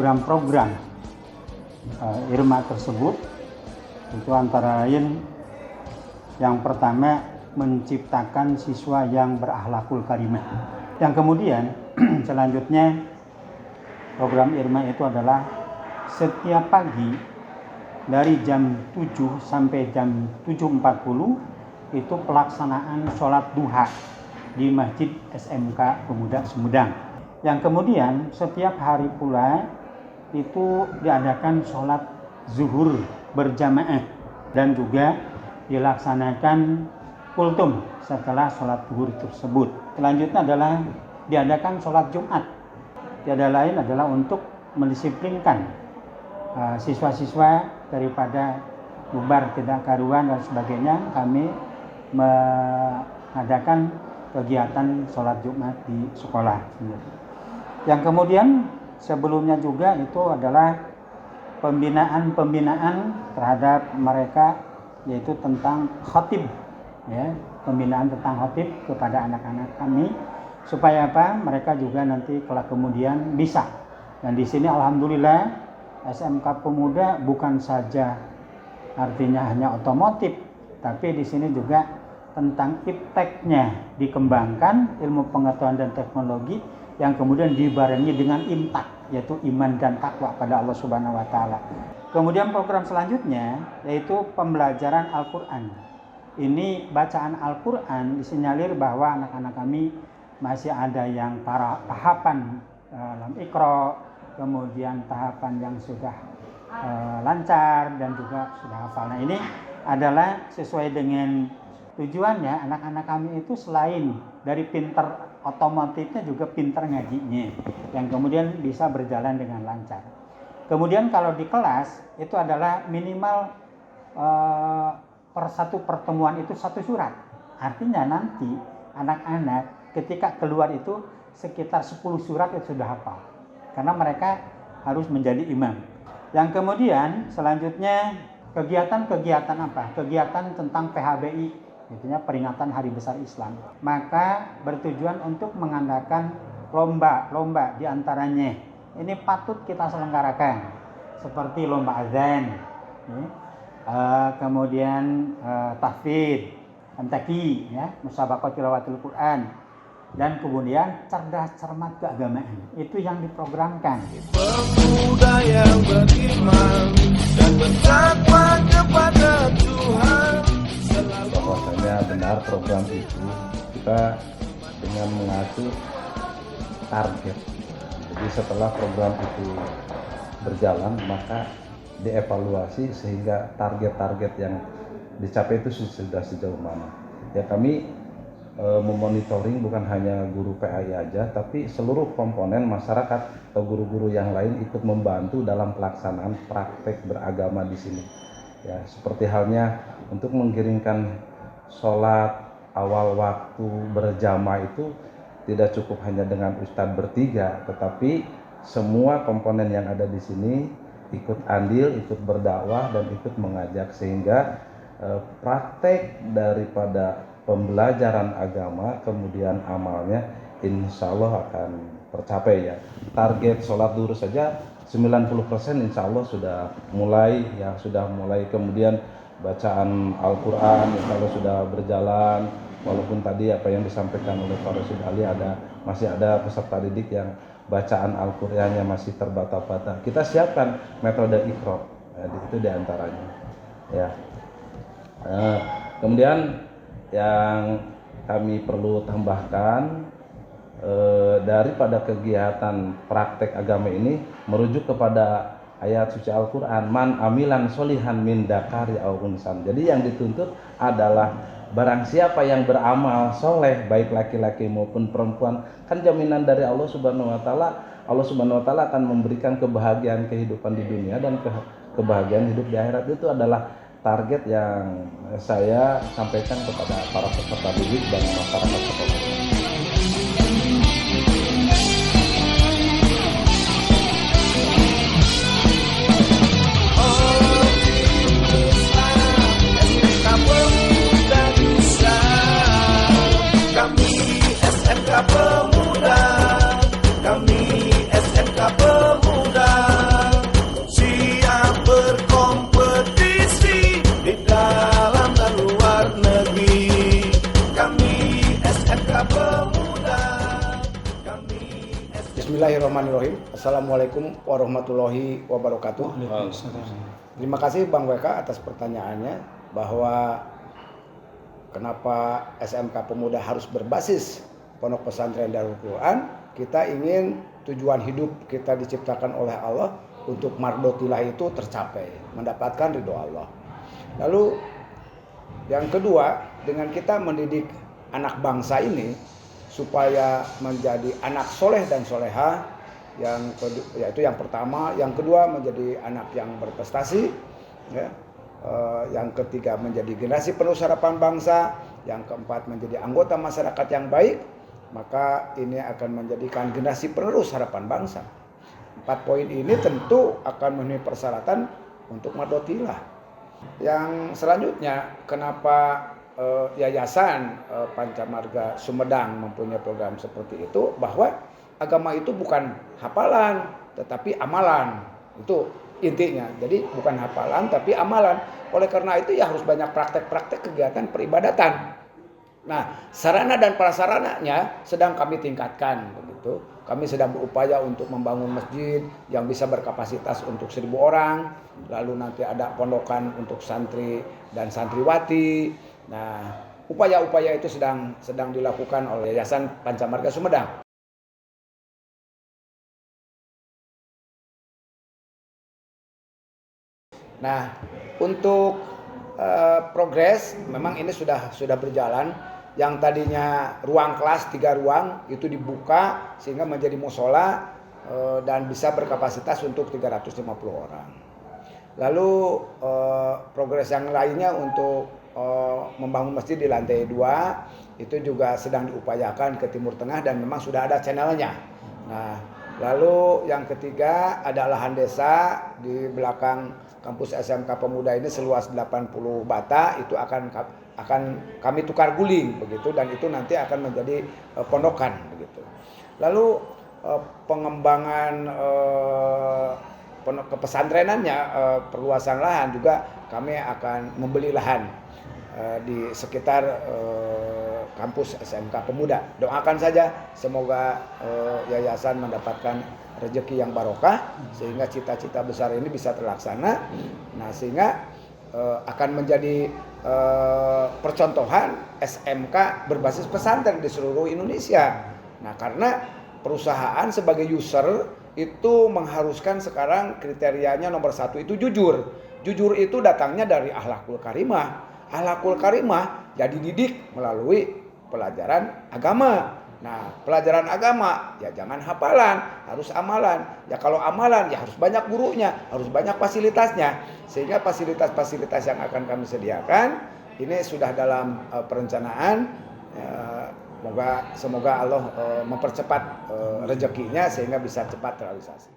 program-program IRMA tersebut itu antara lain yang pertama menciptakan siswa yang berakhlakul karimah. Yang kemudian selanjutnya program IRMA itu adalah setiap pagi dari jam 7 sampai jam 7.40 itu pelaksanaan sholat duha di Masjid SMK Pemuda Sumedang. Yang kemudian setiap hari pula itu diadakan sholat zuhur berjamaah dan juga dilaksanakan kultum setelah sholat zuhur tersebut. Selanjutnya adalah diadakan sholat Jumat. Tiada lain adalah untuk mendisiplinkan siswa-siswa daripada bubar tidak karuan dan sebagainya. Kami mengadakan kegiatan sholat Jumat di sekolah. Yang kemudian sebelumnya juga itu adalah pembinaan terhadap mereka, yaitu tentang khatib, ya, pembinaan tentang khatib kepada anak-anak kami supaya apa? Mereka juga nanti kelak kemudian bisa. Dan di sini alhamdulillah SMK Pemuda bukan saja artinya hanya otomotif, tapi di sini juga tentang ipteknya dikembangkan, ilmu pengetahuan dan teknologi yang kemudian dibarengi dengan imtak, yaitu iman dan takwa pada Allah Subhanahu wa taala. Kemudian program selanjutnya yaitu pembelajaran Al-Qur'an. Ini bacaan Al-Qur'an disinyalir bahwa anak-anak kami masih ada yang para tahapan dalam Iqra, kemudian tahapan yang sudah lancar dan juga sudah hafal. Nah, ini adalah sesuai dengan tujuannya. Anak-anak kami itu selain dari pinter otomotifnya juga pinter ngajinya, yang kemudian bisa berjalan dengan lancar. Kemudian kalau di kelas itu adalah minimal per satu pertemuan itu satu surat. Artinya nanti anak-anak ketika keluar itu sekitar 10 surat itu sudah hafal, karena mereka harus menjadi imam. Yang kemudian selanjutnya kegiatan-kegiatan apa? Kegiatan tentang PHBI, artinya peringatan Hari Besar Islam. Maka bertujuan untuk mengadakan lomba diantaranya. Ini patut kita selenggarakan, seperti lomba azan, kemudian tahfidz, MTQ, ya, musabaqah tilawatul Quran, dan kemudian cerdas cermat keagamaan. Itu yang diprogramkan. Pemuda yang beriman dan bertakwa kepada Tuhan. Bahwasanya benar program itu kita dengan mengatur target. Jadi setelah program itu berjalan maka dievaluasi sehingga target-target yang dicapai itu sudah sejauh mana. Ya, kami memonitoring bukan hanya guru PAI aja, tapi seluruh komponen masyarakat atau guru-guru yang lain ikut membantu dalam pelaksanaan praktek beragama di sini. Ya, seperti halnya untuk mengiringkan sholat awal waktu berjamaah itu tidak cukup hanya dengan ustadz bertiga, tetapi semua komponen yang ada di sini ikut andil, ikut berdakwah dan ikut mengajak, sehingga praktek daripada pembelajaran agama kemudian amalnya insya Allah akan tercapai. Ya, target sholat duhur saja 90% insya Allah sudah mulai, ya, sudah mulai. Kemudian bacaan Al-Quran insya Allah sudah berjalan, walaupun tadi apa yang disampaikan oleh Pak Rasid Ali masih ada peserta didik yang bacaan Al-Qur'annya masih terbata-bata. Kita siapkan metode Iqra, itu diantaranya. Ya. Kemudian yang kami perlu tambahkan daripada kegiatan praktek agama ini merujuk kepada ayat suci Al-Quran, man amilan solihan min dakari au unsan. Jadi yang dituntut adalah barang siapa yang beramal soleh baik laki-laki maupun perempuan, kan jaminan dari Allah Subhanahu wa taala. Allah Subhanahu wa taala akan memberikan kebahagiaan kehidupan di dunia dan kebahagiaan hidup di akhirat. Itu adalah target yang saya sampaikan kepada para peserta didik dan masyarakat sekolah. SMK Pemuda, kami SMK Pemuda. Bismillahirrahmanirrahim. Assalamualaikum warahmatullahi wabarakatuh. Terima kasih Bang WK atas pertanyaannya bahwa kenapa SMK Pemuda harus berbasis Pondok Pesantren Darul Quran. Kita ingin tujuan hidup kita diciptakan oleh Allah untuk mardotilah itu tercapai, mendapatkan ridho Allah. Lalu yang kedua, dengan kita mendidik anak bangsa ini supaya menjadi anak soleh dan soleha, yaitu yang pertama, yang kedua menjadi anak yang berprestasi, ya. Yang ketiga menjadi generasi penerus harapan bangsa, yang keempat menjadi anggota masyarakat yang baik, maka ini akan menjadikan generasi penerus harapan bangsa. 4 poin ini tentu akan memenuhi persyaratan untuk mardotilah. Yang selanjutnya, kenapa Yayasan Pancamarga Sumedang mempunyai program seperti itu, bahwa agama itu bukan hafalan tetapi amalan. Itu intinya. Jadi bukan hafalan tapi amalan. Oleh karena itu ya harus banyak praktek-praktek kegiatan peribadatan. Nah, sarana dan prasarananya sedang kami tingkatkan begitu. Kami sedang berupaya untuk membangun masjid yang bisa berkapasitas untuk 1.000 orang. Lalu nanti ada pondokan untuk santri dan santriwati. Nah, upaya-upaya itu sedang dilakukan oleh Yayasan Pancamarga Sumedang. Nah, untuk progres memang ini sudah berjalan. Yang tadinya ruang kelas 3 ruang itu dibuka sehingga menjadi musola dan bisa berkapasitas untuk 350 orang. Lalu progres yang lainnya untuk membangun masjid di lantai 2 itu juga sedang diupayakan ke Timur Tengah dan memang sudah ada channelnya. Nah, lalu yang ketiga ada lahan desa di belakang kampus SMK Pemuda ini seluas 80 bata, itu akan kami tukar guling begitu, dan itu nanti akan menjadi pondokan begitu. Lalu pengembangan kepesantrenannya, perluasan lahan juga kami akan membeli lahan di sekitar kampus SMK Pemuda. Doakan saja semoga yayasan mendapatkan rezeki yang barokah sehingga cita-cita besar ini bisa terlaksana. Nah, sehingga akan menjadi percontohan SMK berbasis pesantren di seluruh Indonesia. Nah, karena perusahaan sebagai user itu mengharuskan sekarang kriterianya nomor 1 itu jujur. Jujur itu datangnya dari akhlakul karimah. Akhlakul karimah jadi didik melalui pelajaran agama. Nah, pelajaran agama ya jangan hafalan, harus amalan. Ya kalau amalan ya harus banyak gurunya, harus banyak fasilitasnya. Sehingga fasilitas-fasilitas yang akan kami sediakan ini sudah dalam perencanaan. Semoga Allah mempercepat rezekinya sehingga bisa cepat terrealisasi.